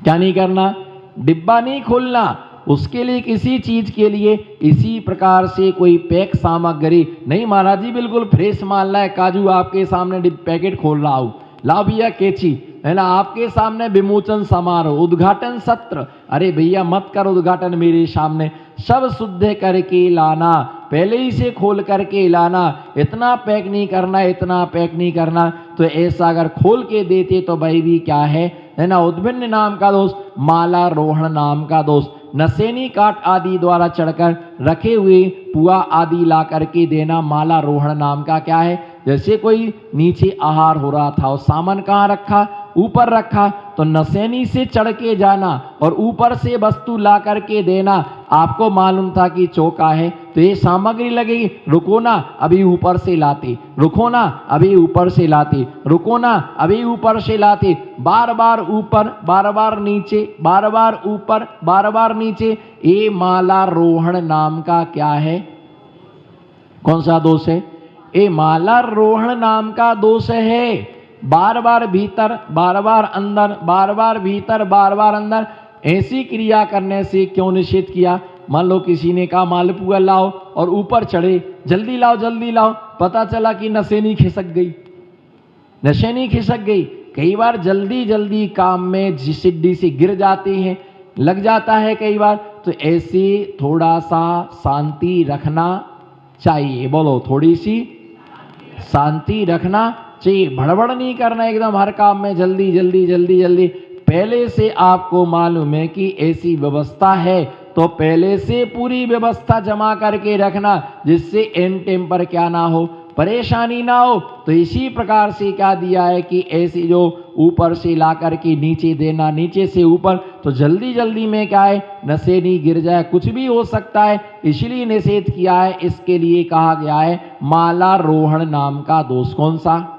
क्या नहीं करना? डिब्बा नहीं खोलना। उसके लिए किसी चीज के लिए इसी प्रकार से कोई पैक सामग्री नहीं। महाराज जी बिल्कुल फ्रेश माल लाए, काजू आपके सामने पैकेट खोल रहा हूं, लाओ भैया कैची, है ना, आपके सामने विमोचन समारोह, उद्घाटन सत्र, अरे भैया मत कर उद्घाटन मेरे सामने, सब शुद्ध करके लाना, पहले ही से खोल करके लाना, इतना पैक नहीं करना, इतना पैक नहीं करना। तो ऐसा अगर खोल के देते तो भाई भी क्या है ना, उद्भिन्न नाम का दोष, माला रोहण नाम का दोष, नसेनी काट आदि द्वारा चढ़कर रखे हुए पुआ आदि ला करके देना, माला रोहण नाम का क्या है। जैसे कोई नीचे आहार हो रहा था और सामान कहाँ रखा, ऊपर रखा, तो नसेनी से चढ़ के जाना और ऊपर से वस्तु ला करके देना। आपको मालूम था कि चौका है तो ये सामग्री लगेगी, रुको ना अभी ऊपर से लाते, रुको ना अभी ऊपर से लाते, रुको ना अभी ऊपर से लाते, बार बार ऊपर, बार बार नीचे, बार बार ऊपर, बार बार नीचे। ये माला रोहण नाम का क्या है, कौन सा दोष है? ये माला रोहण नाम का दोष है। बार बार भीतर, बार बार अंदर, बार बार भीतर, बार बार अंदर, ऐसी क्रिया करने से क्यों निषेध किया? मान लो किसी ने कहा मालपुआ लाओ और ऊपर चढ़े, जल्दी लाओ जल्दी लाओ, पता चला कि नसेनी खिसक गई, नसेनी खिसक गई। कई बार जल्दी जल्दी काम में सिड्डी से गिर जाते हैं, लग जाता है कई बार, तो ऐसे थोड़ा सा शांति रखना चाहिए। बोलो, थोड़ी सी शांति रखना चाहिए, भड़बड़ नहीं करना एकदम हर काम में जल्दी जल्दी जल्दी जल्दी। पहले से आपको मालूम है कि ऐसी व्यवस्था है तो पहले से पूरी व्यवस्था जमा करके रखना, जिससे एन टाइम पर क्या ना हो, परेशानी ना हो। तो इसी प्रकार से क्या दिया है कि ऐसी जो ऊपर से ला करके नीचे देना, नीचे से ऊपर, तो जल्दी जल्दी में क्या है नसेनी गिर जाए, कुछ भी हो सकता है, इसलिए निषेध किया है। इसके लिए कहा गया है माला रोहण नाम का दोष। कौन सा?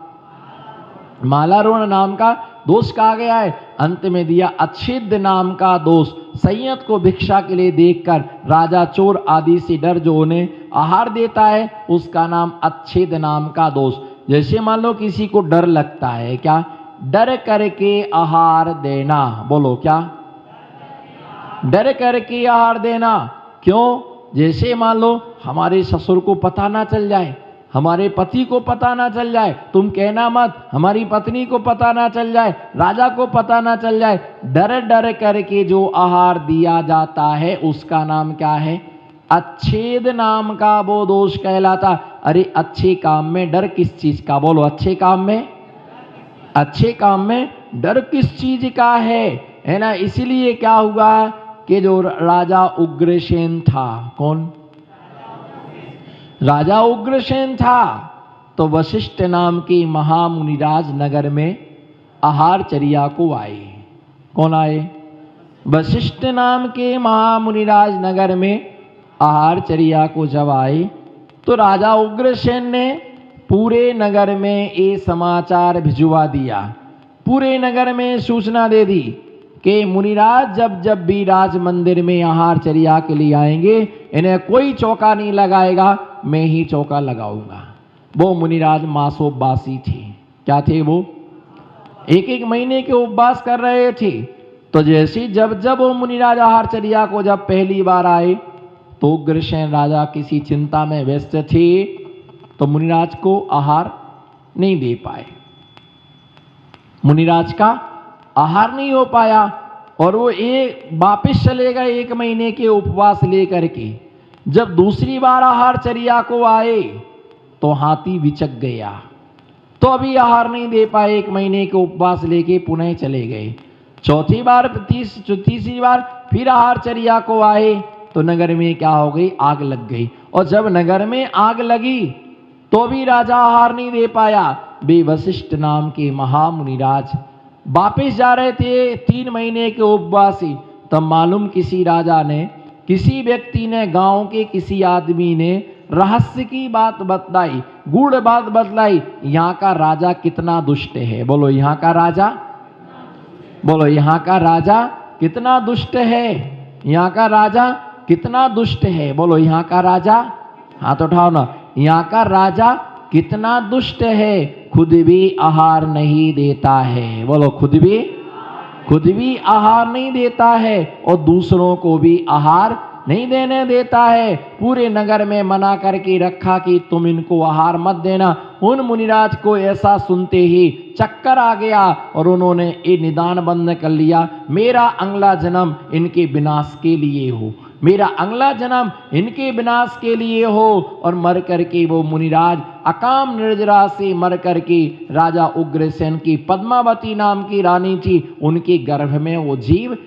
मालारोहण नाम का दोष कहा गया है। अंत में दिया अच्छेद्य नाम का दोष, संयत को भिक्षा के लिए देखकर राजा चोर आदि से डर जो उन्हें आहार देता है, उसका नाम अच्छेद्य नाम का दोष। जैसे मान लो किसी को डर लगता है, क्या? डर करके आहार देना। बोलो क्या? डर करके आहार देना। क्यों? जैसे मान लो हमारे ससुर को पता ना चल जाए, हमारे पति को पता ना चल जाए, तुम कहना मत, हमारी पत्नी को पता ना चल जाए, राजा को पता ना चल जाए, डर डर करके जो आहार दिया जाता है उसका नाम क्या है? अच्छेद नाम का वो दोष कहलाता। अरे अच्छे काम में डर किस चीज का? बोलो, अच्छे काम में, अच्छे काम में डर किस चीज का है ना। इसलिए क्या हुआ कि जो राजा उग्रसेन था, कौन? राजा उग्रसेन था, तो वशिष्ठ नाम के महामुनिराज नगर में आहारचर्या को आए। कौन आए? वशिष्ठ नाम के महामुनिराज नगर में आहारचर्या को जब आए तो राजा उग्रसेन ने पूरे नगर में ये समाचार भिजवा दिया, पूरे नगर में सूचना दे दी कि मुनिराज जब जब भी राज मंदिर में आहारचर्या के लिए आएंगे, इन्हें कोई चौका नहीं लगाएगा, मैं ही चौका लगाऊंगा। वो मुनिराज मासोपवासी थे। क्या थे वो? एक एक महीने के उपवास कर रहे थे। तो जैसे जब जब वो मुनिराज आहारचर्या को जब पहली बार आए तो उग्रसेन राजा किसी चिंता में व्यस्त थे, तो मुनिराज को आहार नहीं दे पाए, मुनिराज का आहार नहीं हो पाया। और वो वापिस चले गए एक महीने के उपवास लेकर के। जब दूसरी बार आहारचर्या को आए तो हाथी विचक गया, तो अभी आहार नहीं दे पाए, एक महीने के उपवास लेके पुनः चले गए। चौथी बार, तीसरी बार फिर आहारचर्या को आए तो नगर में क्या हो गई? आग लग गई। और जब नगर में आग लगी तो भी राजा आहार नहीं दे पाया। वे वशिष्ठ नाम के महामुनिराज वापिस जा रहे थे 3 महीने के उपवासी, तब मालूम किसी राजा ने, किसी व्यक्ति ने, गांव के किसी आदमी ने रहस्य की बात बतलाई, गूढ़ बात बतलाई, यहाँ का राजा कितना दुष्ट है। बोलो, यहाँ का राजा, बोलो यहाँ का राजा कितना दुष्ट है, यहाँ का राजा कितना दुष्ट है। बोलो, यहाँ का राजा, हाथ उठाओ ना, यहाँ का राजा कितना दुष्ट है, खुद भी आहार नहीं देता है। बोलो, खुद भी खुद भी आहार नहीं देता है और दूसरों को भी आहार नहीं देने देता है। पूरे नगर में मना करके रखा कि तुम इनको आहार मत देना। उन मुनिराज को ऐसा सुनते ही चक्कर आ गया और उन्होंने ये निदान बंद कर लिया, मेरा अगला जन्म इनके विनाश के लिए हो, मेरा अगला जन्म इनके विनाश के लिए हो। और मर करके वो मुनिराज अकाम निर्जरा से मर करके राजा उग्रसेन की पद्मावती नाम की रानी थी, उनके गर्भ में वो जीव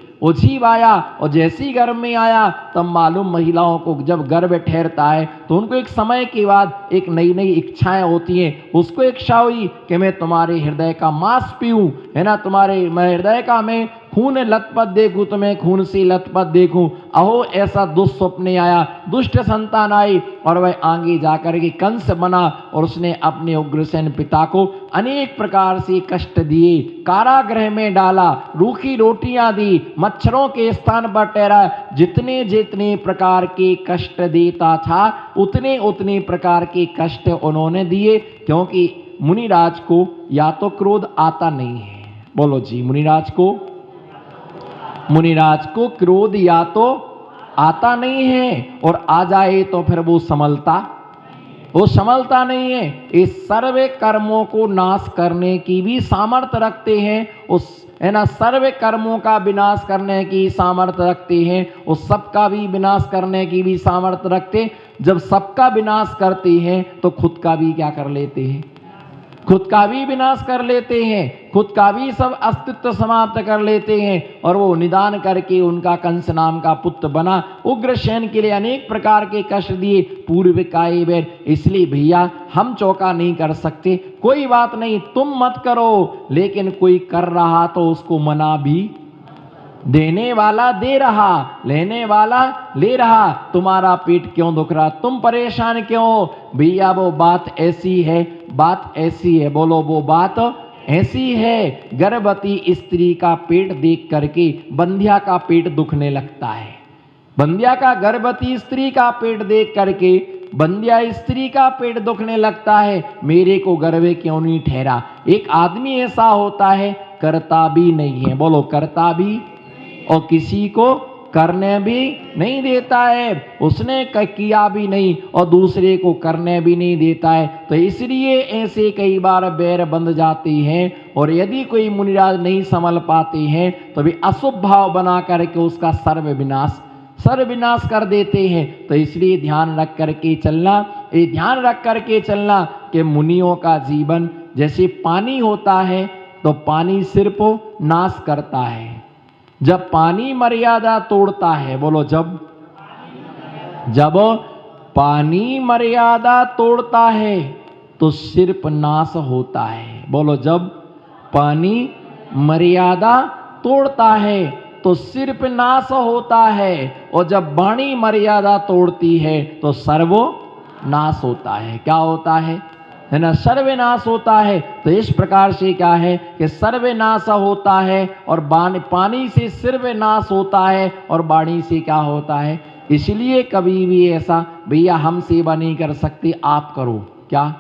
आया। और जैसे ही गर्भ में आया तब मालूम महिलाओं को जब गर्भ ठहरता है तो उनको एक समय के बाद एक नई नई इच्छाएं होती हैं। उसको इच्छा हुई कि मैं तुम्हारे हृदय का मांस पीऊं, है ना, तुम्हारे मैं हृदय का मैं खून लथपथ देखूं, तुम्हें खून से लथपथ देखूं। अहो ऐसा दुस्वप्न आया, दुष्ट संतान आई और वह आगे जाकर के कंस बना और उसने अपने उग्रसेन पिता को अनेक प्रकार से कष्ट दिए, कारागृह में डाला, रूखी रोटियां दी, मच्छरों के स्थान पर ठहरा। जितने जितने प्रकार के कष्ट देता था उतने उतने प्रकार के कष्ट उन्होंने दिए, क्योंकि मुनिराज को या तो क्रोध आता नहीं है, बोलो जी, मुनिराज को क्रोध या तो आता नहीं है और आ जाए तो फिर वो संभलता नहीं है। इस सर्व कर्मों को नाश करने की भी सामर्थ्य रखते हैं, उस है ना, सर्व कर्मों का विनाश करने की सामर्थ्य रखते हैं, उस सबका भी विनाश करने की भी सामर्थ्य रखते। जब सबका विनाश करते हैं तो खुद का भी क्या कर लेते हैं, खुद का भी विनाश कर लेते हैं, खुद का भी सब अस्तित्व समाप्त कर लेते हैं। और वो निदान करके उनका कंस नाम का पुत्र बना, उग्रसेन के लिए अनेक प्रकार के कष्ट दिए, पूर्व काय बैर। इसलिए भैया हम चौका नहीं कर सकते, कोई बात नहीं, तुम मत करो, लेकिन कोई कर रहा तो उसको मना भी, देने वाला दे रहा, लेने वाला ले रहा। तुम्हारा पेट क्यों दुख रहा, तुम परेशान क्यों हो भैया, वो बात ऐसी है, बात ऐसी है, बोलो वो बात ऐसी है। गर्भवती स्त्री का पेट देख करके बंध्या का पेट दुखने लगता है, बंध्या का गर्भवती स्त्री का पेट देख करके बंध्या स्त्री का पेट दुखने लगता है, मेरे को गर्भ क्यों नहीं ठहरा। एक आदमी ऐसा होता है करता भी नहीं है, बोलो करता भी, और किसी को करने भी नहीं देता है, उसने किया भी नहीं और दूसरे को करने भी नहीं देता है। तो इसलिए ऐसे कई बार बैर बंध जाते हैं और यदि कोई मुनिराज नहीं संभल पाते हैं तो भी अशुभ भाव बना करके उसका सर्वविनाश कर देते हैं। तो इसलिए ध्यान रख करके चलना, ये ध्यान रख करके चलना कि मुनियों का जीवन जैसे पानी होता है तो पानी सिर्फ नाश करता है, जब पानी मर्यादा तोड़ता है, बोलो जब पानी मर्यादा तोड़ता है तो सिर्फ नाश होता है, बोलो जब पानी मर्यादा तोड़ता है तो सिर्फ नाश होता है, और जब वाणी मर्यादा तोड़ती है तो सर्वनाश होता है। क्या होता है ना, सर्वनाश होता है। तो इस प्रकार से क्या है कि सर्वनाश होता है और पानी से सर्वनाश होता है और वाणी से क्या होता है। इसलिए कभी भी ऐसा भैया हम सेवा नहीं कर सकते आप करो, क्या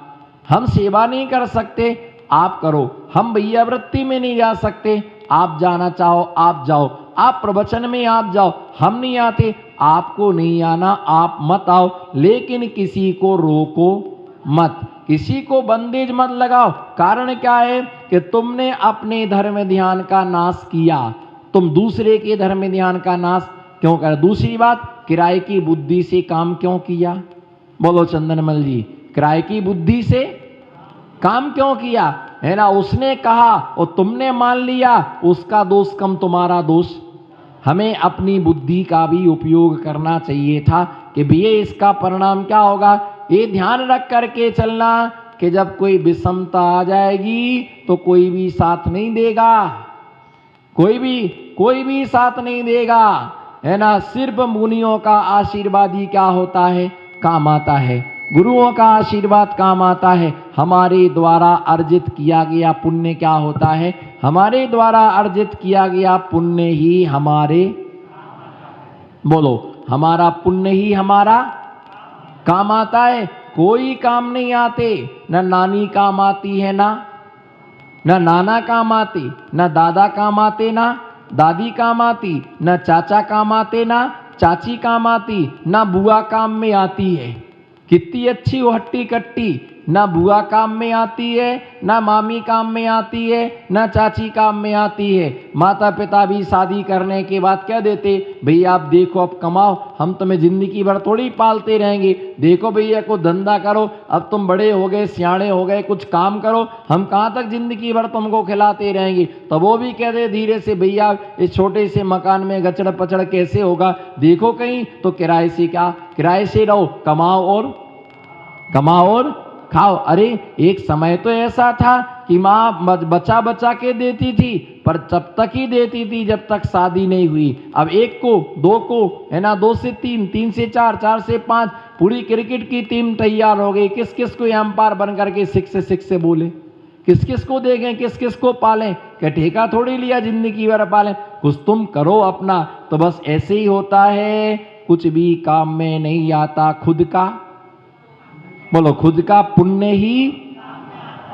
हम सेवा नहीं कर सकते आप करो, हम भैया वृत्ति में नहीं जा सकते, आप जाना चाहो आप जाओ, आप प्रवचन में आप जाओ, हम नहीं आते, आपको नहीं आना आप मत आओ, लेकिन किसी को रोको मत, किसी को बंदेज मत लगाओ। कारण क्या है कि तुमने अपने धर्म ध्यान का नाश किया, तुम दूसरे के धर्म ध्यान का नाश क्यों कर। दूसरी बात, किराए की बुद्धि से काम क्यों किया, बोलो चंदनमल जी, किराए की बुद्धि से काम क्यों किया, है ना। उसने कहा और तुमने मान लिया, उसका दोष कम तुम्हारा दोष। हमें अपनी बुद्धि का भी उपयोग करना चाहिए था कि भैया इसका परिणाम क्या होगा। ये ध्यान रख करके चलना कि जब कोई विषमता आ जाएगी तो कोई भी साथ नहीं देगा, कोई भी साथ नहीं देगा, है ना। सिर्फ मुनियों का आशीर्वाद ही क्या होता है, काम आता है, गुरुओं का आशीर्वाद काम आता है। हमारे द्वारा अर्जित किया गया पुण्य क्या होता है, हमारे द्वारा अर्जित किया गया पुण्य ही हमारे, बोलो हमारा पुण्य ही हमारा काम आता है। कोई काम नहीं आते, न नानी काम आती है, ना नाना काम आते, न दादा काम आते, ना दादी काम आती, ना चाचा काम आते, ना चाची काम आती, ना बुआ काम में आती है। कितनी अच्छी वो हट्टी कट्टी, ना बुआ काम में आती है, ना मामी काम में आती है, ना चाची काम में आती है। माता पिता भी शादी करने के बाद कह देते, भैया आप देखो अब कमाओ, हम तुम्हें जिंदगी भर थोड़ी पालते रहेंगे, देखो भैया को धंधा करो, अब तुम बड़े हो गए सियाणे हो गए, कुछ काम करो, हम कहाँ तक जिंदगी भर तुमको खिलाते रहेंगे। तो वो भी कह दे धीरे से, भैया इस छोटे से मकान में गचड़ पचड़ कैसे होगा, देखो कहीं तो किराए से, क्या किराए से रहो, कमाओ और खाओ। अरे एक समय तो ऐसा था कि माँ बचा बचा के देती थी, पर जब तक ही देती थी जब तक शादी नहीं हुई। अब एक को, दो को, है ना, 2 से 3, 3 से 4, 4 से 5, पूरी क्रिकेट की टीम तैयार हो गई। किस किस को एम्पायर बन करके 6 से बोले, किस किस को देखें, किस किस को पालें, क्या ठेका थोड़ी लिया जिंदगी भर पालें। कुछ तुम करो अपना। तो बस ऐसे ही होता है, कुछ भी काम में नहीं आता खुद का, बोलो खुद का पुण्य ही,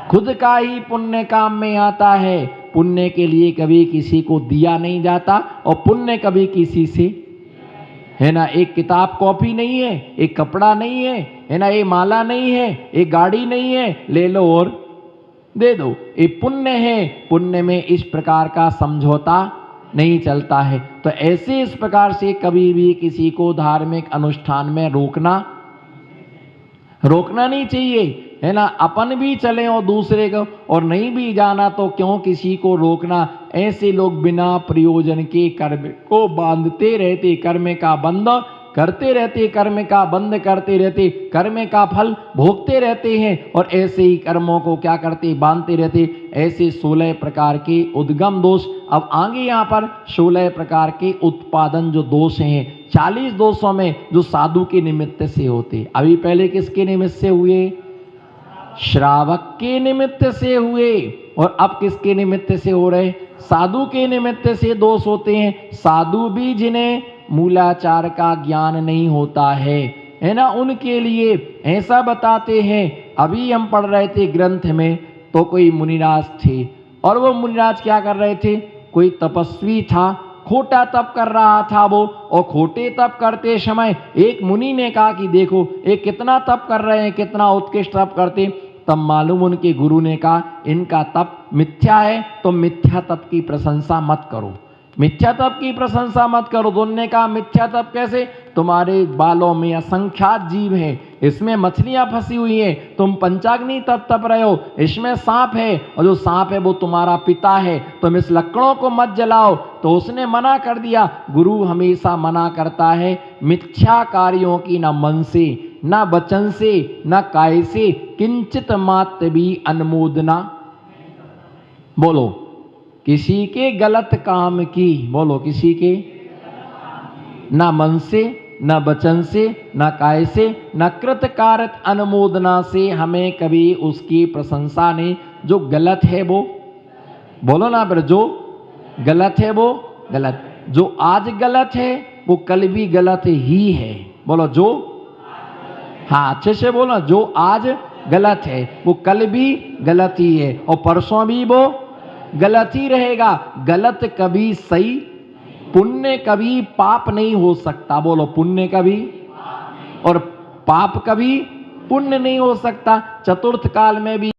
खुद का ही पुण्य काम में आता है। पुण्य के लिए कभी किसी को दिया नहीं जाता और पुण्य कभी किसी से, है ना, एक किताब कॉपी नहीं है, एक कपड़ा नहीं है ना, एक माला नहीं है, एक गाड़ी नहीं है, ले लो और दे दो, ये पुण्य है। पुण्य में इस प्रकार का समझौता नहीं चलता है। तो ऐसे इस प्रकार से कभी भी किसी को धार्मिक अनुष्ठान में रोकना नहीं चाहिए, है ना। अपन भी चले और दूसरे को, और नहीं भी जाना तो क्यों किसी को रोकना। ऐसे लोग बिना प्रयोजन के कर्म को बांधते रहते, कर्म का बंध करते रहते, कर्म का बंद करते रहते, कर्म का फल भोगते रहते हैं, और ऐसे ही कर्मों को क्या करते, बांधते रहते। ऐसे 16 प्रकार के उद्गम दोष। अब आगे यहाँ पर 16 प्रकार के उत्पादन जो दोष हैं, 40 दोषों में जो साधु के निमित्त से होते। अभी पहले किसके निमित्त से हुए, श्रावक के निमित्त से हुए, और अब किसके निमित्त से हो रहे, साधु के निमित्त से दोष होते हैं। साधु भी जिन्हें मूलाचार का ज्ञान नहीं होता है ना, उनके लिए ऐसा बताते हैं। अभी हम पढ़ रहे थे ग्रंथ में, तो कोई मुनिराज थे, और वो मुनिराज क्या कर रहे थे, कोई तपस्वी था, खोटा तप कर रहा था वो, और खोटे तप करते समय एक मुनि ने कहा कि देखो ये कितना तप कर रहे हैं, कितना उत्कृष्ट तप करते। तब मालूम उनके गुरु ने कहा इनका तप मिथ्या है, तो मिथ्या तप की प्रशंसा मत करो, मिथ्या तप की प्रशंसा मत करो। तो उन्होंने कहा मिथ्या तप कैसे, तुम्हारे बालों में असंख्यात जीव हैं, इसमें मछलियां फंसी हुई हैं, तुम पंचाग्नि तप तप रहे हो, इसमें सांप है, और जो सांप है वो तुम्हारा पिता है, तुम इस लकड़ों को मत जलाओ। तो उसने मना कर दिया। गुरु हमेशा मना करता है मिथ्या कार्यों की, न मन से, न वचन से, न काय से किंचित मात्र भी अनुमोदना। बोलो किसी के गलत काम की, बोलो किसी के, ना मन से, न वचन से, न काय से, न कृत कार्य अनुमोदना से हमें कभी उसकी प्रशंसा नहीं। जो गलत है वो, बोलो ना, पर जो गलत है वो गलत, जो आज गलत है वो कल भी गलत ही है। बोलो जो, हाँ अच्छे से बोलो, जो आज गलत है वो कल भी गलत ही है, और परसों भी वो गलत ही रहेगा। गलत कभी सही, पुण्य कभी पाप नहीं हो सकता। बोलो पुण्य कभी, और पाप कभी पुण्य नहीं हो सकता। चतुर्थ काल में भी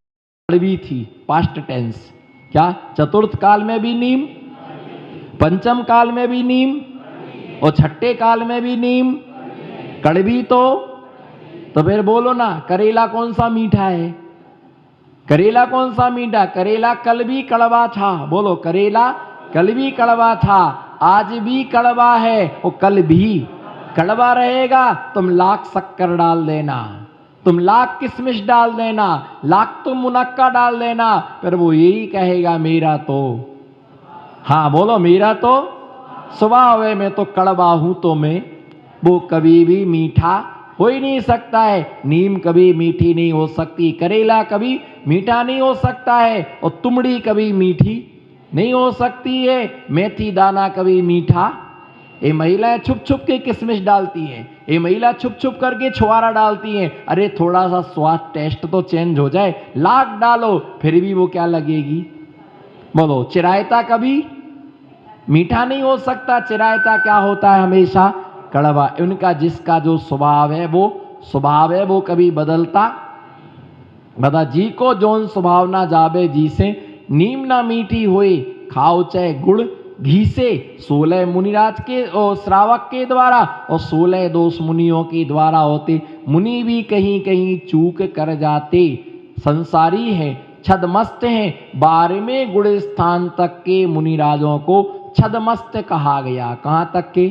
कड़वी थी, पास्ट टेंस, क्या चतुर्थ काल में भी नीम, पंचम काल में भी नीम, और छठे काल में भी नीम कड़वी। तो फिर बोलो ना, करेला कौन सा मीठा है, करेला कौन सा मीठा, करेला कल भी कड़वा था। बोलो करेला कल भी कड़वा था, आज भी कड़वा है, और कल भी कड़वा रहेगा। तुम लाख शक्कर डाल देना, तुम लाख किशमिश डाल देना, लाख तुम मुनक्का डाल देना, फिर वो यही कहेगा मेरा तो, हाँ बोलो मेरा तो स्वभाव है, मैं तो कड़वा हूं, तो मैं, वो कभी भी मीठा हो ही नहीं सकता है। नीम कभी मीठी नहीं हो सकती, करेला कभी मीठा नहीं हो सकता है, और तुमड़ी कभी मीठी नहीं हो सकती है, मेथी दाना कभी मीठा। ये महिलाएं छुप छुप के किशमिश डालती हैं, ये महिला छुप छुप करके छुआरा डालती हैं। अरे थोड़ा सा स्वाद टेस्ट तो चेंज हो जाए, लाख डालो फिर भी वो क्या लगेगी। बोलो चिरायता कभी, मीठा नहीं हो सकता, चिरायता क्या होता है? हमेशा कड़वा। उनका जिसका जो स्वभाव है वो कभी बदलता बता जी को जोन स्वभाव ना जाबे जी से, नीम ना मीठी होए खाओ चाहे गुड़ घी से। 16 मुनिराज के और श्रावक के द्वारा और 16 दोष मुनियों के द्वारा होते। मुनि भी कहीं कहीं चूक कर जाते। संसारी हैं छदमस्त हैं, 12वें गुण स्थान तक के मुनिराजों को छदमस्त कहा गया। कहाँ तक के?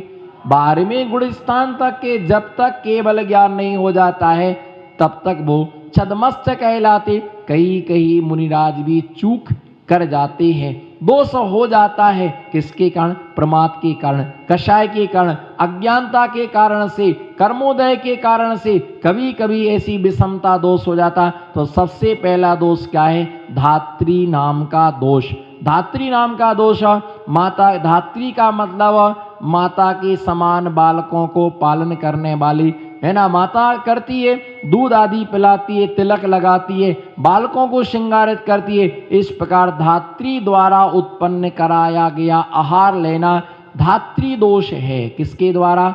12वें गुण स्थान तक के। जब तक केवल ज्ञान नहीं हो जाता है तब तक वो छदमस्त कहलाते। कई कई मुनिराज भी चूक कर जाते हैं, दोष हो जाता है। किसके कारण? प्रमाद के कारण, कषाय के कारण, अज्ञानता के कारण से, कर्मोदय के कारण से कभी कभी ऐसी विषमता दोष हो जाता। तो सबसे पहला दोष क्या है? धात्री नाम का दोष। धात्री नाम का दोष, माता, धात्री का मतलब माता के समान बालकों को पालन करने वाली, है ना। माता करती है, दूध आदि पिलाती है, तिलक लगाती है, बालकों को श्रृंगारित करती है। इस प्रकार धात्री द्वारा उत्पन्न कराया गया आहार लेना धात्री दोष है। किसके द्वारा?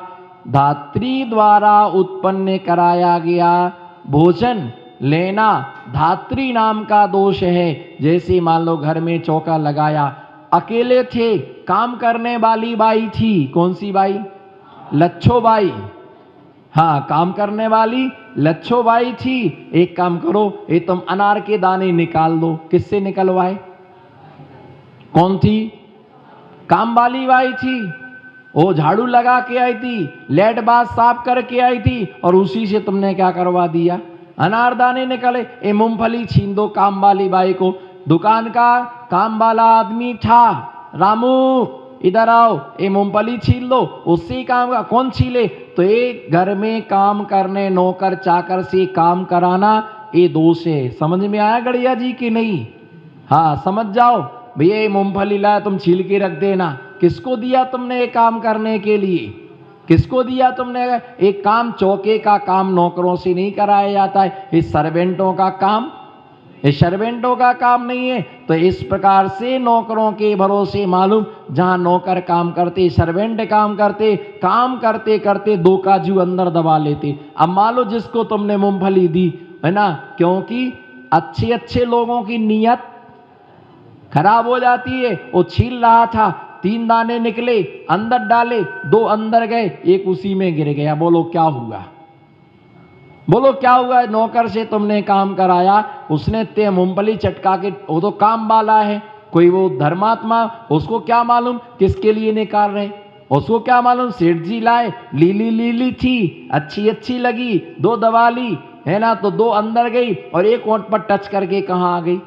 धात्री द्वारा उत्पन्न कराया गया भोजन लेना धात्री नाम का दोष है। जैसे मान लो घर में चौका लगाया, अकेले थे, काम करने वाली बाई थी। कौन सी बाई? लच्छो बाई। हाँ, काम करने वाली लच्छो बाई थी। एक काम करो, ये तुम अनार के दाने निकाल दो। किससे निकलवाए? कौन थी? काम वाली बाई थी। वो झाड़ू लगा के आई थी, लेट बाथ साफ करके आई थी, और उसी से तुमने क्या करवा दिया? अनार दाने निकले। ये मूंगफली छीन दो काम वाली बाई को। दुकान का काम वाला आदमी था, रामू इधर आओ, ये मूंगफली छील लो। उससे काम का कौन छीले? तो ये घर में काम करने नौकर चाकर से काम कराना ये दोष है। समझ में आया गड़िया जी कि नहीं? हाँ, समझ जाओ भैया, ये मूंगफली लाया, तुम छील के रख देना। किसको दिया तुमने ये काम करने के लिए? किसको दिया तुमने? एक काम, चौके का काम नौकरों से नहीं कराया जाता है, इस सर्वेंटों का काम, ये सर्वेंटों का काम नहीं है। तो इस प्रकार से नौकरों के भरोसे, मालूम जहां नौकर काम करते, सर्वेंट काम करते करते 2 काजू अंदर दबा लेते। अब मान लो जिसको तुमने मूंगफली दी, है ना, क्योंकि अच्छे अच्छे लोगों की नीयत खराब हो जाती है। वो छील रहा था, 3 दाने निकले, अंदर डाले, 2 अंदर गए, एक उसी में गिर गया। बोलो क्या हुआ? बोलो क्या हुआ? नौकर से तुमने काम कराया, उसने ते मूंगफली चटका के, वो तो काम वाला है, कोई वो धर्मात्मा, उसको क्या मालूम किसके लिए निकाल रहे? उसको क्या मालूम सेठ जी लाए, लीली थी, अच्छी लगी, 2 दबा ली, है ना, तो 2 अंदर गई और एक ओंठ पर टच करके कहाँ आ गई?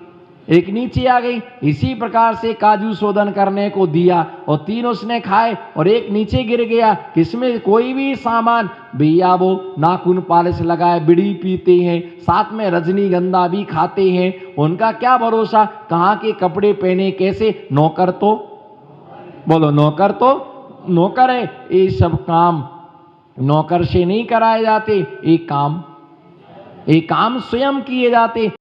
एक नीचे आ गई। इसी प्रकार से काजू शोधन करने को दिया और 3 उसने खाए और एक नीचे गिर गया। किसमें? कोई भी सामान, भैया वो नाखून पालिश लगाए, बीड़ी पीते हैं, साथ में रजनीगंधा भी खाते हैं, उनका क्या भरोसा कहाँ के कपड़े पहने कैसे? नौकर तो, बोलो नौकर तो नौकर है। ये सब काम नौकर से नहीं कराए जाते, ये काम स्वयं किए जाते।